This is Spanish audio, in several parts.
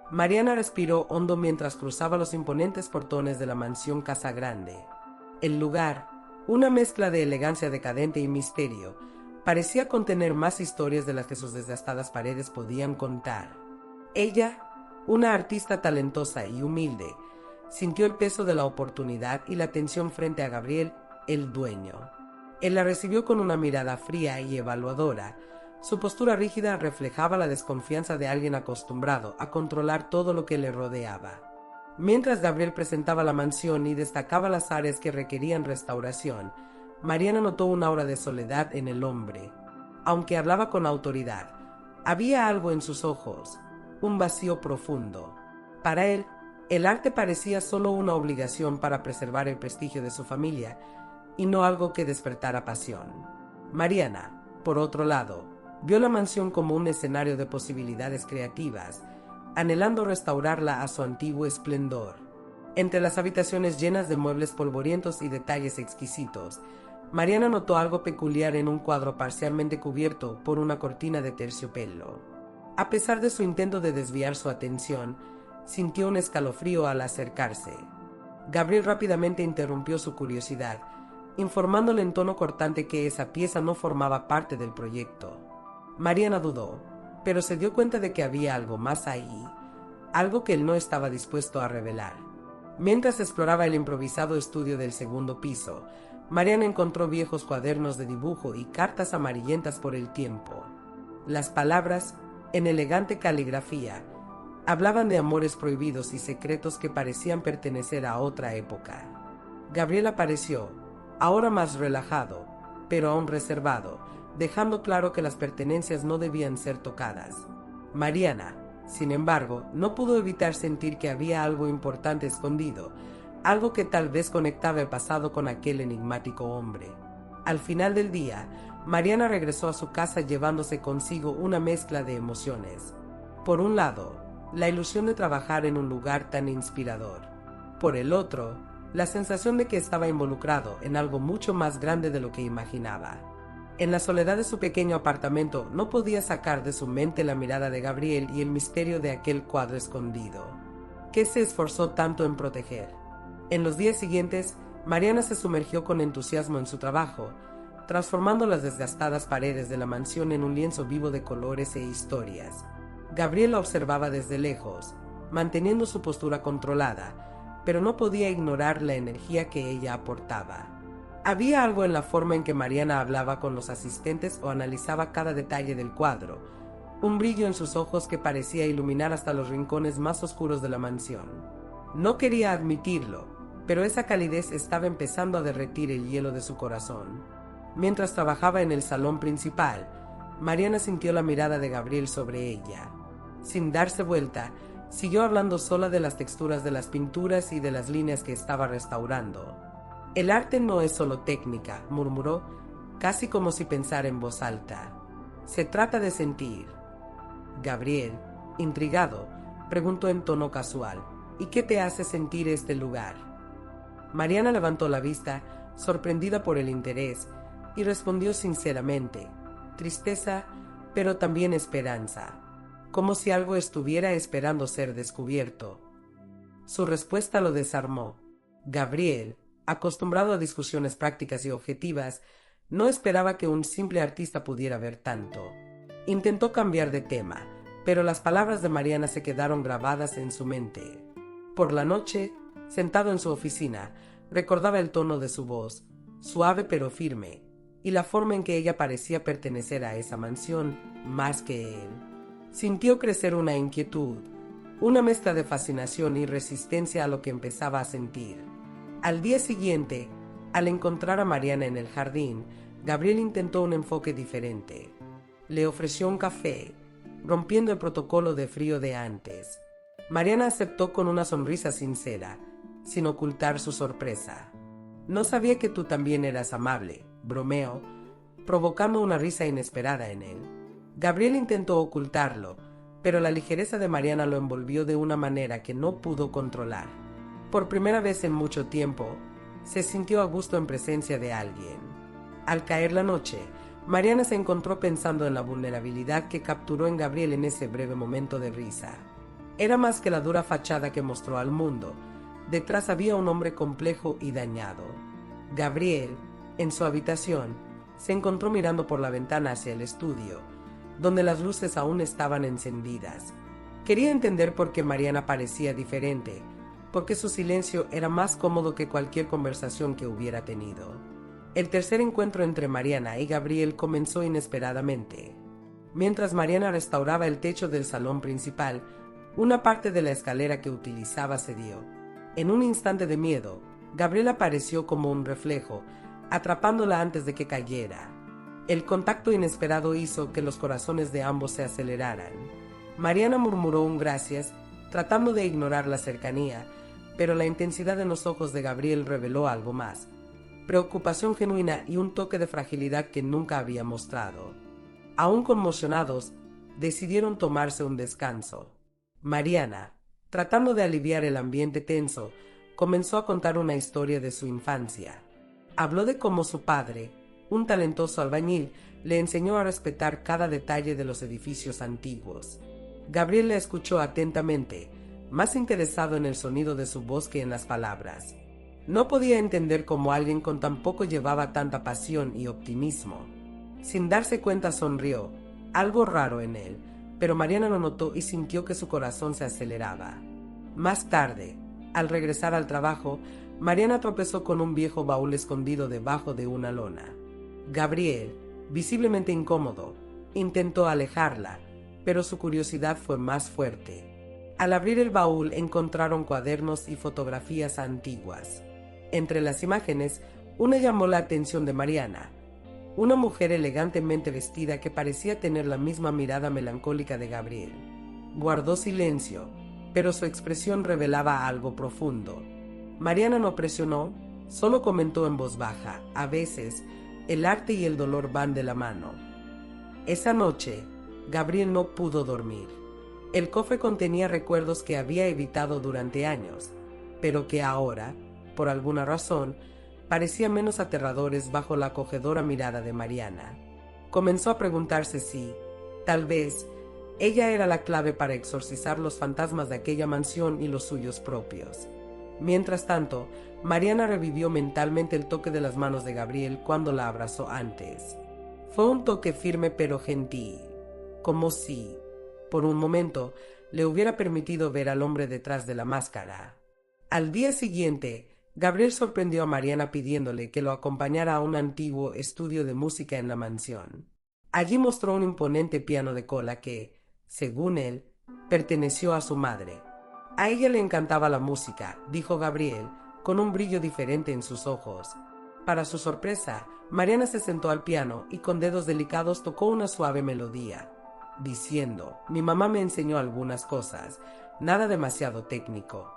Mariana respiró hondo mientras cruzaba los imponentes portones de la mansión Casa Grande. El lugar, una mezcla de elegancia decadente y misterio, parecía contener más historias de las que sus desgastadas paredes podían contar. Ella, una artista talentosa y humilde, sintió el peso de la oportunidad y la tensión frente a Gabriel, el dueño. Él la recibió con una mirada fría y evaluadora. Su postura rígida reflejaba la desconfianza de alguien acostumbrado a controlar todo lo que le rodeaba. Mientras Gabriel presentaba la mansión y destacaba las áreas que requerían restauración, Mariana notó un aura de soledad en el hombre. Aunque hablaba con autoridad, había algo en sus ojos, un vacío profundo. Para él, el arte parecía solo una obligación para preservar el prestigio de su familia y no algo que despertara pasión. Mariana, por otro lado, vio la mansión como un escenario de posibilidades creativas, anhelando restaurarla a su antiguo esplendor. Entre las habitaciones llenas de muebles polvorientos y detalles exquisitos, Mariana notó algo peculiar en un cuadro parcialmente cubierto por una cortina de terciopelo. A pesar de su intento de desviar su atención, sintió un escalofrío al acercarse. Gabriel rápidamente interrumpió su curiosidad, informándole en tono cortante que esa pieza no formaba parte del proyecto. Mariana dudó, pero se dio cuenta de que había algo más ahí, algo que él no estaba dispuesto a revelar. Mientras exploraba el improvisado estudio del segundo piso, Mariana encontró viejos cuadernos de dibujo y cartas amarillentas por el tiempo. Las palabras, en elegante caligrafía, hablaban de amores prohibidos y secretos que parecían pertenecer a otra época. Gabriel apareció, ahora más relajado, pero aún reservado, dejando claro que las pertenencias no debían ser tocadas. Mariana, sin embargo, no pudo evitar sentir que había algo importante escondido, algo que tal vez conectaba el pasado con aquel enigmático hombre. Al final del día, Mariana regresó a su casa llevándose consigo una mezcla de emociones. Por un lado, la ilusión de trabajar en un lugar tan inspirador. Por el otro, la sensación de que estaba involucrado en algo mucho más grande de lo que imaginaba. En la soledad de su pequeño apartamento no podía sacar de su mente la mirada de Gabriel y el misterio de aquel cuadro escondido, que se esforzó tanto en proteger. En los días siguientes, Mariana se sumergió con entusiasmo en su trabajo, transformando las desgastadas paredes de la mansión en un lienzo vivo de colores e historias. Gabriel la observaba desde lejos, manteniendo su postura controlada, pero no podía ignorar la energía que ella aportaba. Había algo en la forma en que Mariana hablaba con los asistentes o analizaba cada detalle del cuadro, un brillo en sus ojos que parecía iluminar hasta los rincones más oscuros de la mansión. No quería admitirlo, pero esa calidez estaba empezando a derretir el hielo de su corazón. Mientras trabajaba en el salón principal, Mariana sintió la mirada de Gabriel sobre ella. Sin darse vuelta, siguió hablando sola de las texturas de las pinturas y de las líneas que estaba restaurando. «El arte no es solo técnica», murmuró, casi como si pensara en voz alta. «Se trata de sentir». Gabriel, intrigado, preguntó en tono casual, «¿Y qué te hace sentir este lugar?». Mariana levantó la vista, sorprendida por el interés, y respondió sinceramente, tristeza, pero también esperanza, como si algo estuviera esperando ser descubierto. Su respuesta lo desarmó. Gabriel, acostumbrado a discusiones prácticas y objetivas, no esperaba que un simple artista pudiera ver tanto. Intentó cambiar de tema, pero las palabras de Mariana se quedaron grabadas en su mente. Por la noche, sentado en su oficina, recordaba el tono de su voz, suave pero firme, y la forma en que ella parecía pertenecer a esa mansión más que él. Sintió crecer una inquietud, una mezcla de fascinación y resistencia a lo que empezaba a sentir. Al día siguiente, al encontrar a Mariana en el jardín, Gabriel intentó un enfoque diferente. Le ofreció un café, rompiendo el protocolo de frío de antes. Mariana aceptó con una sonrisa sincera, sin ocultar su sorpresa. «No sabía que tú también eras amable», bromeó, provocando una risa inesperada en él. Gabriel intentó ocultarlo, pero la ligereza de Mariana lo envolvió de una manera que no pudo controlar. Por primera vez en mucho tiempo, se sintió a gusto en presencia de alguien. Al caer la noche, Mariana se encontró pensando en la vulnerabilidad que capturó en Gabriel en ese breve momento de risa. Era más que la dura fachada que mostró al mundo. Detrás había un hombre complejo y dañado. Gabriel, en su habitación, se encontró mirando por la ventana hacia el estudio, donde las luces aún estaban encendidas. Quería entender por qué Mariana parecía diferente, porque su silencio era más cómodo que cualquier conversación que hubiera tenido. El tercer encuentro entre Mariana y Gabriel comenzó inesperadamente. Mientras Mariana restauraba el techo del salón principal, una parte de la escalera que utilizaba cedió. En un instante de miedo, Gabriel apareció como un reflejo, atrapándola antes de que cayera. El contacto inesperado hizo que los corazones de ambos se aceleraran. Mariana murmuró un gracias, tratando de ignorar la cercanía, pero la intensidad en los ojos de Gabriel reveló algo más: preocupación genuina y un toque de fragilidad que nunca había mostrado. Aún conmocionados, decidieron tomarse un descanso. Mariana, tratando de aliviar el ambiente tenso, comenzó a contar una historia de su infancia. Habló de cómo su padre, un talentoso albañil, le enseñó a respetar cada detalle de los edificios antiguos. Gabriel la escuchó atentamente, más interesado en el sonido de su voz que en las palabras. No podía entender cómo alguien con tan poco llevaba tanta pasión y optimismo. Sin darse cuenta sonrió, algo raro en él, pero Mariana lo notó y sintió que su corazón se aceleraba. Más tarde, al regresar al trabajo, Mariana tropezó con un viejo baúl escondido debajo de una lona. Gabriel, visiblemente incómodo, intentó alejarla, pero su curiosidad fue más fuerte. Al abrir el baúl encontraron cuadernos y fotografías antiguas. Entre las imágenes, una llamó la atención de Mariana. Una mujer elegantemente vestida que parecía tener la misma mirada melancólica de Gabriel. Guardó silencio, pero su expresión revelaba algo profundo. Mariana no presionó, solo comentó en voz baja: a veces, el arte y el dolor van de la mano. Esa noche, Gabriel no pudo dormir. El cofre contenía recuerdos que había evitado durante años, pero que ahora, por alguna razón, parecían menos aterradores bajo la acogedora mirada de Mariana. Comenzó a preguntarse si, tal vez, ella era la clave para exorcizar los fantasmas de aquella mansión y los suyos propios. Mientras tanto, Mariana revivió mentalmente el toque de las manos de Gabriel cuando la abrazó antes. Fue un toque firme pero gentil, como si, por un momento, le hubiera permitido ver al hombre detrás de la máscara. Al día siguiente, Gabriel sorprendió a Mariana pidiéndole que lo acompañara a un antiguo estudio de música en la mansión. Allí mostró un imponente piano de cola que, según él, perteneció a su madre. A ella le encantaba la música, dijo Gabriel, con un brillo diferente en sus ojos. Para su sorpresa, Mariana se sentó al piano y con dedos delicados tocó una suave melodía, diciendo: mi mamá me enseñó algunas cosas, nada demasiado técnico.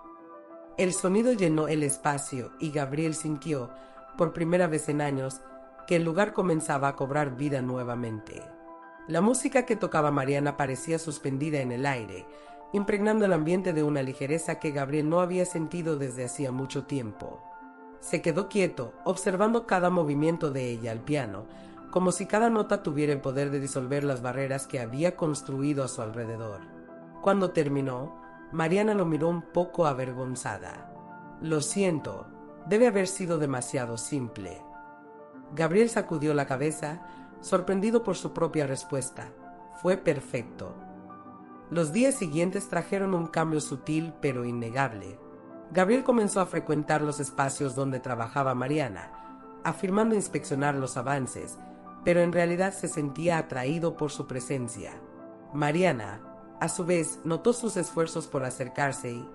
El sonido llenó el espacio y Gabriel sintió, por primera vez en años, que el lugar comenzaba a cobrar vida nuevamente. La música que tocaba Mariana parecía suspendida en el aire, impregnando el ambiente de una ligereza que Gabriel no había sentido desde hacía mucho tiempo. Se quedó quieto, observando cada movimiento de ella al piano, como si cada nota tuviera el poder de disolver las barreras que había construido a su alrededor. Cuando terminó, Mariana lo miró un poco avergonzada. Lo siento, debe haber sido demasiado simple. Gabriel sacudió la cabeza, sorprendido por su propia respuesta. Fue perfecto. Los días siguientes trajeron un cambio sutil pero innegable. Gabriel comenzó a frecuentar los espacios donde trabajaba Mariana, afirmando inspeccionar los avances, pero en realidad se sentía atraído por su presencia. Mariana, a su vez, notó sus esfuerzos por acercarse y,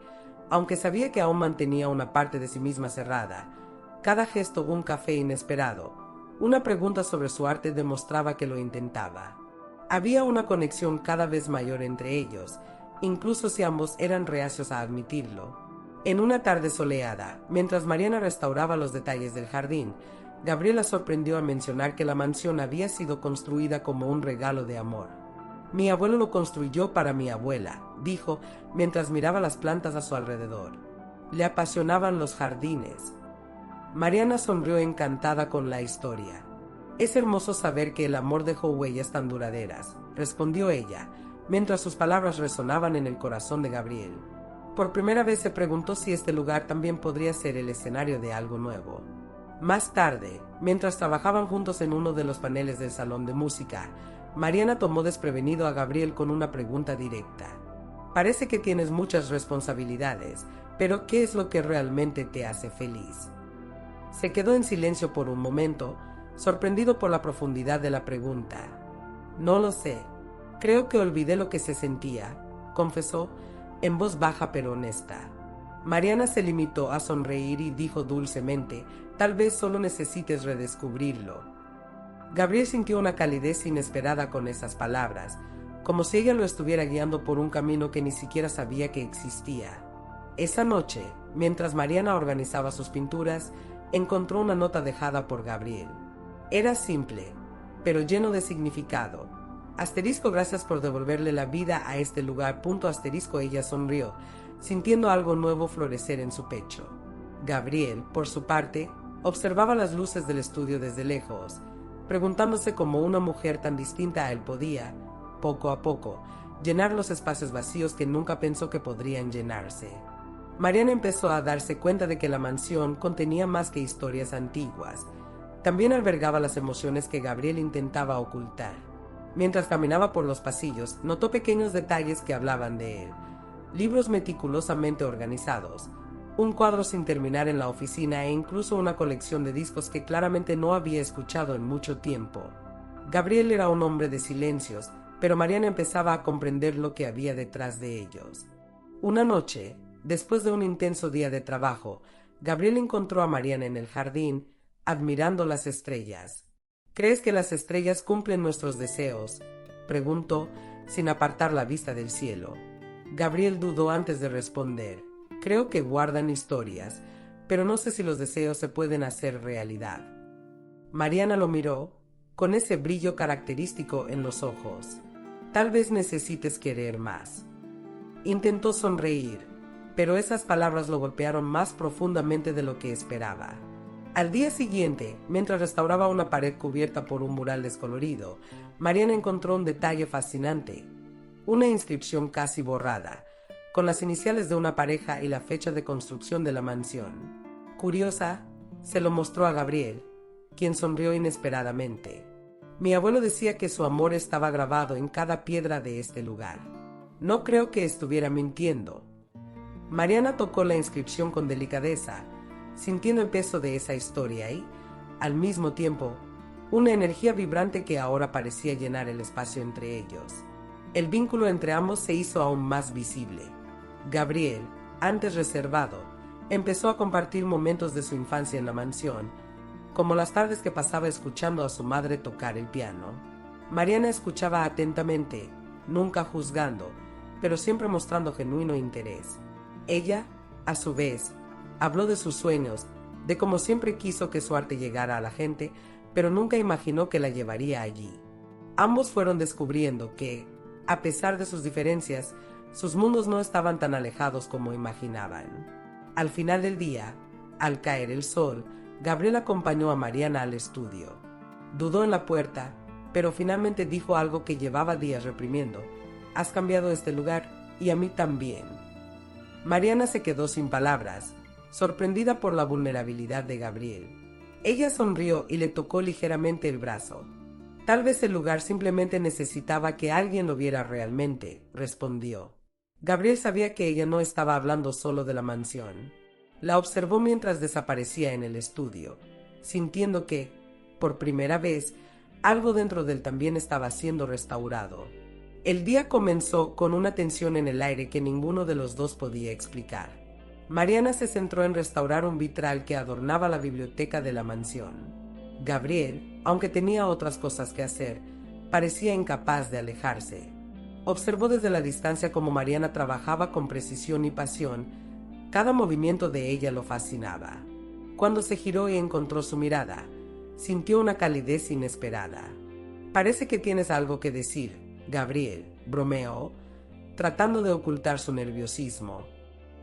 aunque sabía que aún mantenía una parte de sí misma cerrada, cada gesto un café inesperado, una pregunta sobre su arte demostraba que lo intentaba. Había una conexión cada vez mayor entre ellos, incluso si ambos eran reacios a admitirlo. En una tarde soleada, mientras Mariana restauraba los detalles del jardín, Gabriel la sorprendió al mencionar que la mansión había sido construida como un regalo de amor. Mi abuelo lo construyó para mi abuela, dijo mientras miraba las plantas a su alrededor. Le apasionaban los jardines. Mariana sonrió encantada con la historia. Es hermoso saber que el amor dejó huellas tan duraderas, respondió ella, mientras sus palabras resonaban en el corazón de Gabriel. Por primera vez se preguntó si este lugar también podría ser el escenario de algo nuevo. Más tarde, mientras trabajaban juntos en uno de los paneles del salón de música, Mariana tomó desprevenido a Gabriel con una pregunta directa. Parece que tienes muchas responsabilidades, pero ¿qué es lo que realmente te hace feliz? Se quedó en silencio por un momento, sorprendido por la profundidad de la pregunta. No lo sé. Creo que olvidé lo que se sentía, confesó, en voz baja pero honesta. Mariana se limitó a sonreír y dijo dulcemente, tal vez solo necesites redescubrirlo. Gabriel sintió una calidez inesperada con esas palabras, como si ella lo estuviera guiando por un camino que ni siquiera sabía que existía. Esa noche, mientras Mariana organizaba sus pinturas, encontró una nota dejada por Gabriel. Era simple, pero lleno de significado. Asterisco, gracias por devolverle la vida a este lugar. Punto asterisco. Ella sonrió, sintiendo algo nuevo florecer en su pecho. Gabriel, por su parte, observaba las luces del estudio desde lejos, preguntándose cómo una mujer tan distinta a él podía, poco a poco, llenar los espacios vacíos que nunca pensó que podrían llenarse. Mariana empezó a darse cuenta de que la mansión contenía más que historias antiguas. También albergaba las emociones que Gabriel intentaba ocultar. Mientras caminaba por los pasillos, notó pequeños detalles que hablaban de él. Libros meticulosamente organizados, un cuadro sin terminar en la oficina e incluso una colección de discos que claramente no había escuchado en mucho tiempo. Gabriel era un hombre de silencios, pero Mariana empezaba a comprender lo que había detrás de ellos. Una noche, después de un intenso día de trabajo, Gabriel encontró a Mariana en el jardín, admirando las estrellas. ¿Crees que las estrellas cumplen nuestros deseos?, preguntó, sin apartar la vista del cielo. Gabriel dudó antes de responder. Creo que guardan historias, pero no sé si los deseos se pueden hacer realidad. Mariana lo miró, con ese brillo característico en los ojos. Tal vez necesites querer más. Intentó sonreír, pero esas palabras lo golpearon más profundamente de lo que esperaba. Al día siguiente, mientras restauraba una pared cubierta por un mural descolorido, Mariana encontró un detalle fascinante, una inscripción casi borrada, con las iniciales de una pareja y la fecha de construcción de la mansión. Curiosa, se lo mostró a Gabriel, quien sonrió inesperadamente. Mi abuelo decía que su amor estaba grabado en cada piedra de este lugar. No creo que estuviera mintiendo. Mariana tocó la inscripción con delicadeza, sintiendo el peso de esa historia y, al mismo tiempo, una energía vibrante que ahora parecía llenar el espacio entre ellos. El vínculo entre ambos se hizo aún más visible. Gabriel, antes reservado, empezó a compartir momentos de su infancia en la mansión, como las tardes que pasaba escuchando a su madre tocar el piano. Mariana escuchaba atentamente, nunca juzgando, pero siempre mostrando genuino interés. Ella, a su vez, habló de sus sueños, de cómo siempre quiso que su arte llegara a la gente, pero nunca imaginó que la llevaría allí. Ambos fueron descubriendo que, a pesar de sus diferencias, sus mundos no estaban tan alejados como imaginaban. Al final del día, al caer el sol, Gabriel acompañó a Mariana al estudio. Dudó en la puerta, pero finalmente dijo algo que llevaba días reprimiendo. Has cambiado este lugar, y a mí también. Mariana se quedó sin palabras, sorprendida por la vulnerabilidad de Gabriel. Ella sonrió y le tocó ligeramente el brazo. Tal vez el lugar simplemente necesitaba que alguien lo viera realmente, respondió. Gabriel sabía que ella no estaba hablando solo de la mansión. La observó mientras desaparecía en el estudio, sintiendo que, por primera vez, algo dentro de él también estaba siendo restaurado. El día comenzó con una tensión en el aire que ninguno de los dos podía explicar. Mariana se centró en restaurar un vitral que adornaba la biblioteca de la mansión. Gabriel, aunque tenía otras cosas que hacer, parecía incapaz de alejarse. Observó desde la distancia cómo Mariana trabajaba con precisión y pasión. Cada movimiento de ella lo fascinaba. Cuando se giró y encontró su mirada, sintió una calidez inesperada. Parece que tienes algo que decir, Gabriel, bromeó, tratando de ocultar su nerviosismo.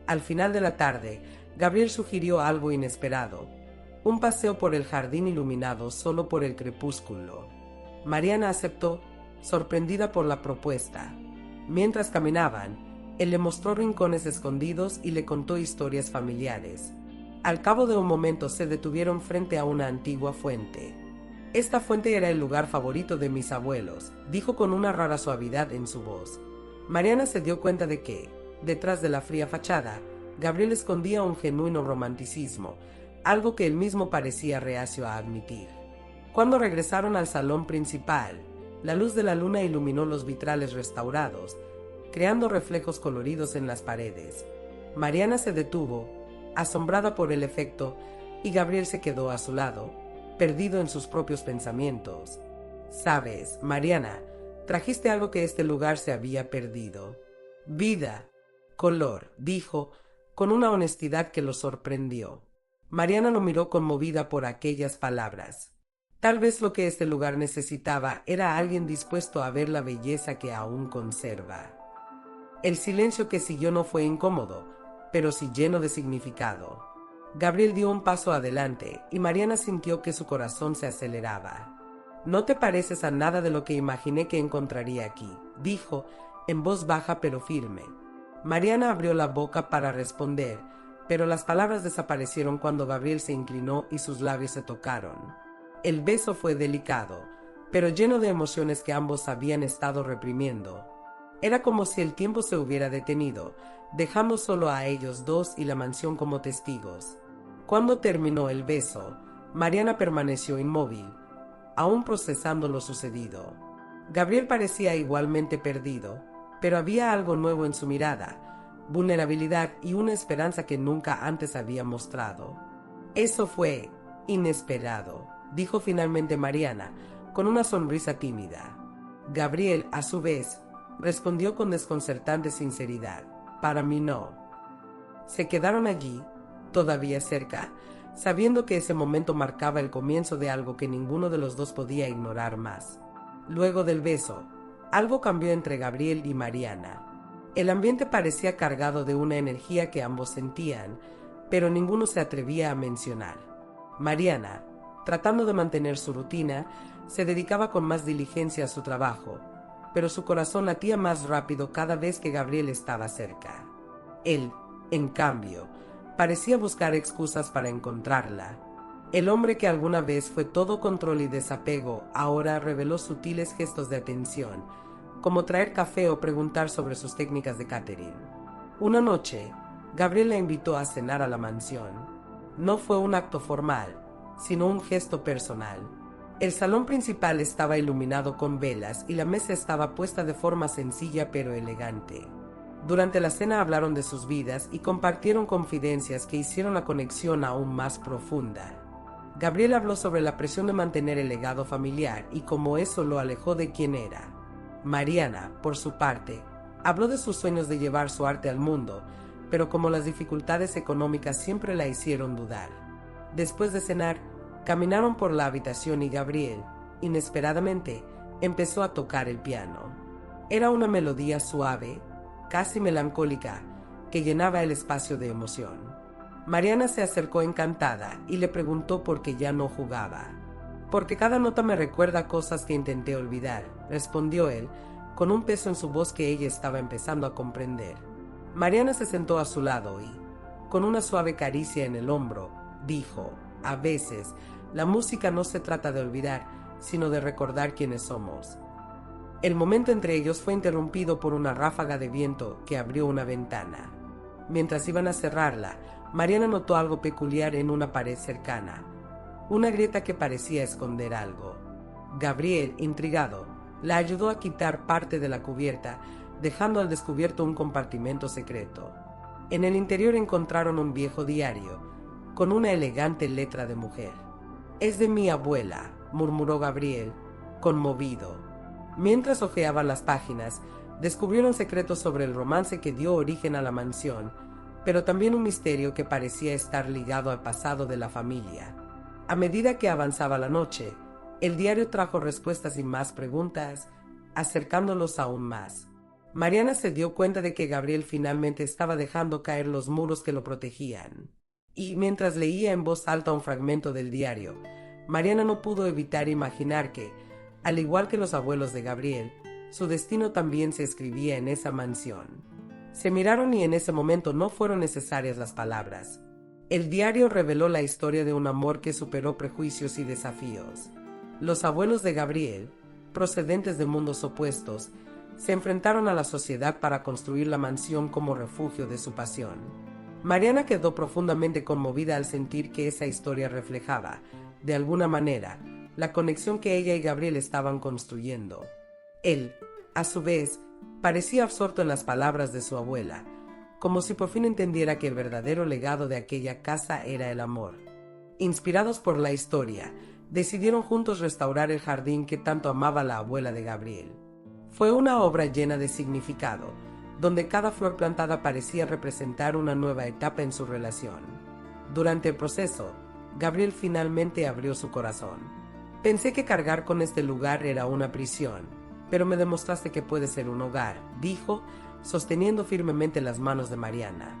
Al final de la tarde, Gabriel sugirió algo inesperado, un paseo por el jardín iluminado solo por el crepúsculo. Mariana aceptó, sorprendida por la propuesta. Mientras caminaban, él le mostró rincones escondidos y le contó historias familiares. Al cabo de un momento se detuvieron frente a una antigua fuente. Esta fuente era el lugar favorito de mis abuelos, dijo con una rara suavidad en su voz. Mariana se dio cuenta de que, detrás de la fría fachada, Gabriel escondía un genuino romanticismo, algo que él mismo parecía reacio a admitir. Cuando regresaron al salón principal, la luz de la luna iluminó los vitrales restaurados, creando reflejos coloridos en las paredes. Mariana se detuvo, asombrada por el efecto, y Gabriel se quedó a su lado, perdido en sus propios pensamientos. «Sabes, Mariana, trajiste algo que este lugar se había perdido. Vida, color», dijo, con una honestidad que lo sorprendió. Mariana lo miró conmovida por aquellas palabras. Tal vez lo que este lugar necesitaba era alguien dispuesto a ver la belleza que aún conserva. El silencio que siguió no fue incómodo, pero sí lleno de significado. Gabriel dio un paso adelante y Mariana sintió que su corazón se aceleraba. «No te pareces a nada de lo que imaginé que encontraría aquí», dijo, en voz baja pero firme. Mariana abrió la boca para responder, pero las palabras desaparecieron cuando Gabriel se inclinó y sus labios se tocaron. El beso fue delicado, pero lleno de emociones que ambos habían estado reprimiendo. Era como si el tiempo se hubiera detenido, dejando solo a ellos dos y la mansión como testigos. Cuando terminó el beso, Mariana permaneció inmóvil, aún procesando lo sucedido. Gabriel parecía igualmente perdido, pero había algo nuevo en su mirada, vulnerabilidad y una esperanza que nunca antes había mostrado. «Eso fue inesperado», dijo finalmente Mariana, con una sonrisa tímida. Gabriel, a su vez, respondió con desconcertante sinceridad: «Para mí no». Se quedaron allí, todavía cerca, sabiendo que ese momento marcaba el comienzo de algo que ninguno de los dos podía ignorar más. Luego del beso, algo cambió entre Gabriel y Mariana. El ambiente parecía cargado de una energía que ambos sentían, pero ninguno se atrevía a mencionar. Mariana, tratando de mantener su rutina, se dedicaba con más diligencia a su trabajo, pero su corazón latía más rápido cada vez que Gabriel estaba cerca. Él, en cambio, parecía buscar excusas para encontrarla. El hombre que alguna vez fue todo control y desapego, ahora reveló sutiles gestos de atención, como traer café o preguntar sobre sus técnicas de catering. Una noche, Gabriel la invitó a cenar a la mansión. No fue un acto formal, sino un gesto personal. El salón principal estaba iluminado con velas y la mesa estaba puesta de forma sencilla pero elegante. Durante la cena hablaron de sus vidas y compartieron confidencias que hicieron la conexión aún más profunda. Gabriel habló sobre la presión de mantener el legado familiar y cómo eso lo alejó de quien era. Mariana, por su parte, habló de sus sueños de llevar su arte al mundo, pero como las dificultades económicas siempre la hicieron dudar. Después de cenar, caminaron por la habitación y Gabriel, inesperadamente, empezó a tocar el piano. Era una melodía suave, casi melancólica, que llenaba el espacio de emoción. Mariana se acercó encantada y le preguntó por qué ya no jugaba. «Porque cada nota me recuerda cosas que intenté olvidar», respondió él, con un peso en su voz que ella estaba empezando a comprender. Mariana se sentó a su lado y, con una suave caricia en el hombro, dijo: «A veces, la música no se trata de olvidar, sino de recordar quiénes somos». El momento entre ellos fue interrumpido por una ráfaga de viento que abrió una ventana. Mientras iban a cerrarla, Mariana notó algo peculiar en una pared cercana, una grieta que parecía esconder algo. Gabriel, intrigado, la ayudó a quitar parte de la cubierta, dejando al descubierto un compartimento secreto. En el interior encontraron un viejo diario, con una elegante letra de mujer. «Es de mi abuela», murmuró Gabriel, conmovido. Mientras hojeaban las páginas, descubrieron secretos sobre el romance que dio origen a la mansión, pero también un misterio que parecía estar ligado al pasado de la familia. A medida que avanzaba la noche, el diario trajo respuestas y más preguntas, acercándolos aún más. Mariana se dio cuenta de que Gabriel finalmente estaba dejando caer los muros que lo protegían. Y mientras leía en voz alta un fragmento del diario, Mariana no pudo evitar imaginar que, al igual que los abuelos de Gabriel, su destino también se escribía en esa mansión. Se miraron y en ese momento no fueron necesarias las palabras. El diario reveló la historia de un amor que superó prejuicios y desafíos. Los abuelos de Gabriel, procedentes de mundos opuestos, se enfrentaron a la sociedad para construir la mansión como refugio de su pasión. Mariana quedó profundamente conmovida al sentir que esa historia reflejaba, de alguna manera, la conexión que ella y Gabriel estaban construyendo. Él, a su vez, parecía absorto en las palabras de su abuela, como si por fin entendiera que el verdadero legado de aquella casa era el amor. Inspirados por la historia, decidieron juntos restaurar el jardín que tanto amaba la abuela de Gabriel. Fue una obra llena de significado, donde cada flor plantada parecía representar una nueva etapa en su relación. Durante el proceso, Gabriel finalmente abrió su corazón. Pensé que cargar con este lugar era una prisión, pero me demostraste que puede ser un hogar, dijo, sosteniendo firmemente las manos de Mariana.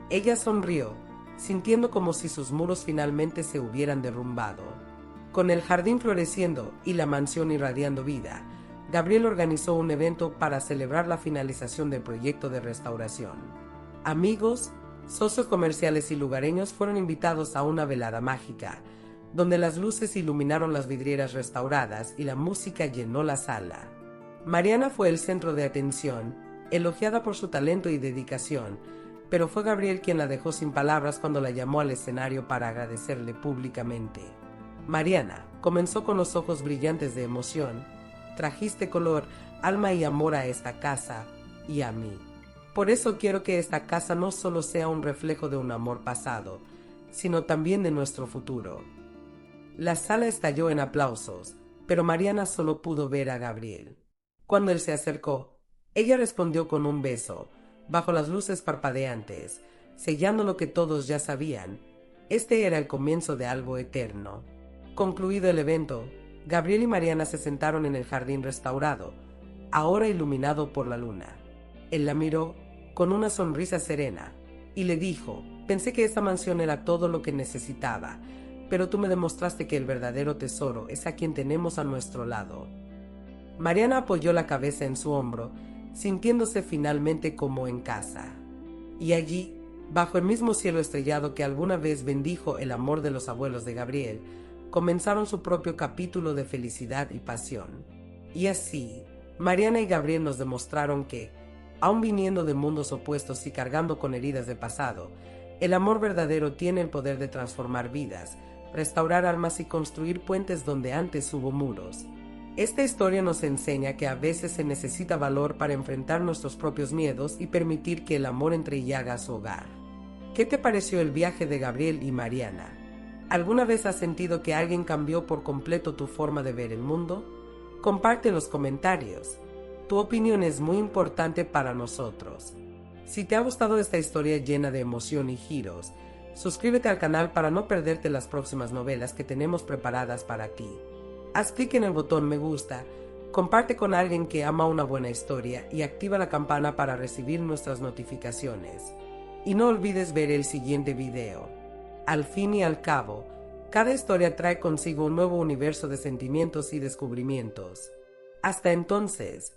Ella sonrió, sintiendo como si sus muros finalmente se hubieran derrumbado. Con el jardín floreciendo y la mansión irradiando vida, Gabriel organizó un evento para celebrar la finalización del proyecto de restauración. Amigos, socios comerciales y lugareños fueron invitados a una velada mágica, donde las luces iluminaron las vidrieras restauradas y la música llenó la sala. Mariana fue el centro de atención, elogiada por su talento y dedicación, pero fue Gabriel quien la dejó sin palabras cuando la llamó al escenario para agradecerle públicamente. Mariana comenzó con los ojos brillantes de emoción. Trajiste color, alma y amor a esta casa y a mí. Por eso quiero que esta casa no solo sea un reflejo de un amor pasado, sino también de nuestro futuro. La sala estalló en aplausos, pero Mariana solo pudo ver a Gabriel. Cuando él se acercó, ella respondió con un beso, bajo las luces parpadeantes, sellando lo que todos ya sabían. Este era el comienzo de algo eterno. Concluido el evento, Gabriel y Mariana se sentaron en el jardín restaurado, ahora iluminado por la luna. Él la miró con una sonrisa serena y le dijo: pensé que esta mansión era todo lo que necesitaba, pero tú me demostraste que el verdadero tesoro es a quien tenemos a nuestro lado. Mariana apoyó la cabeza en su hombro, sintiéndose finalmente como en casa. Y allí, bajo el mismo cielo estrellado que alguna vez bendijo el amor de los abuelos de Gabriel, comenzaron su propio capítulo de felicidad y pasión. Y así, Mariana y Gabriel nos demostraron que, aun viniendo de mundos opuestos y cargando con heridas de pasado, el amor verdadero tiene el poder de transformar vidas, restaurar almas y construir puentes donde antes hubo muros. Esta historia nos enseña que a veces se necesita valor para enfrentar nuestros propios miedos y permitir que el amor entre y haga su hogar. ¿Qué te pareció el viaje de Gabriel y Mariana? ¿Alguna vez has sentido que alguien cambió por completo tu forma de ver el mundo? Comparte en los comentarios. Tu opinión es muy importante para nosotros. Si te ha gustado esta historia llena de emoción y giros, suscríbete al canal para no perderte las próximas novelas que tenemos preparadas para ti. Haz clic en el botón me gusta, comparte con alguien que ama una buena historia y activa la campana para recibir nuestras notificaciones. Y no olvides ver el siguiente video. Al fin y al cabo, cada historia trae consigo un nuevo universo de sentimientos y descubrimientos. Hasta entonces,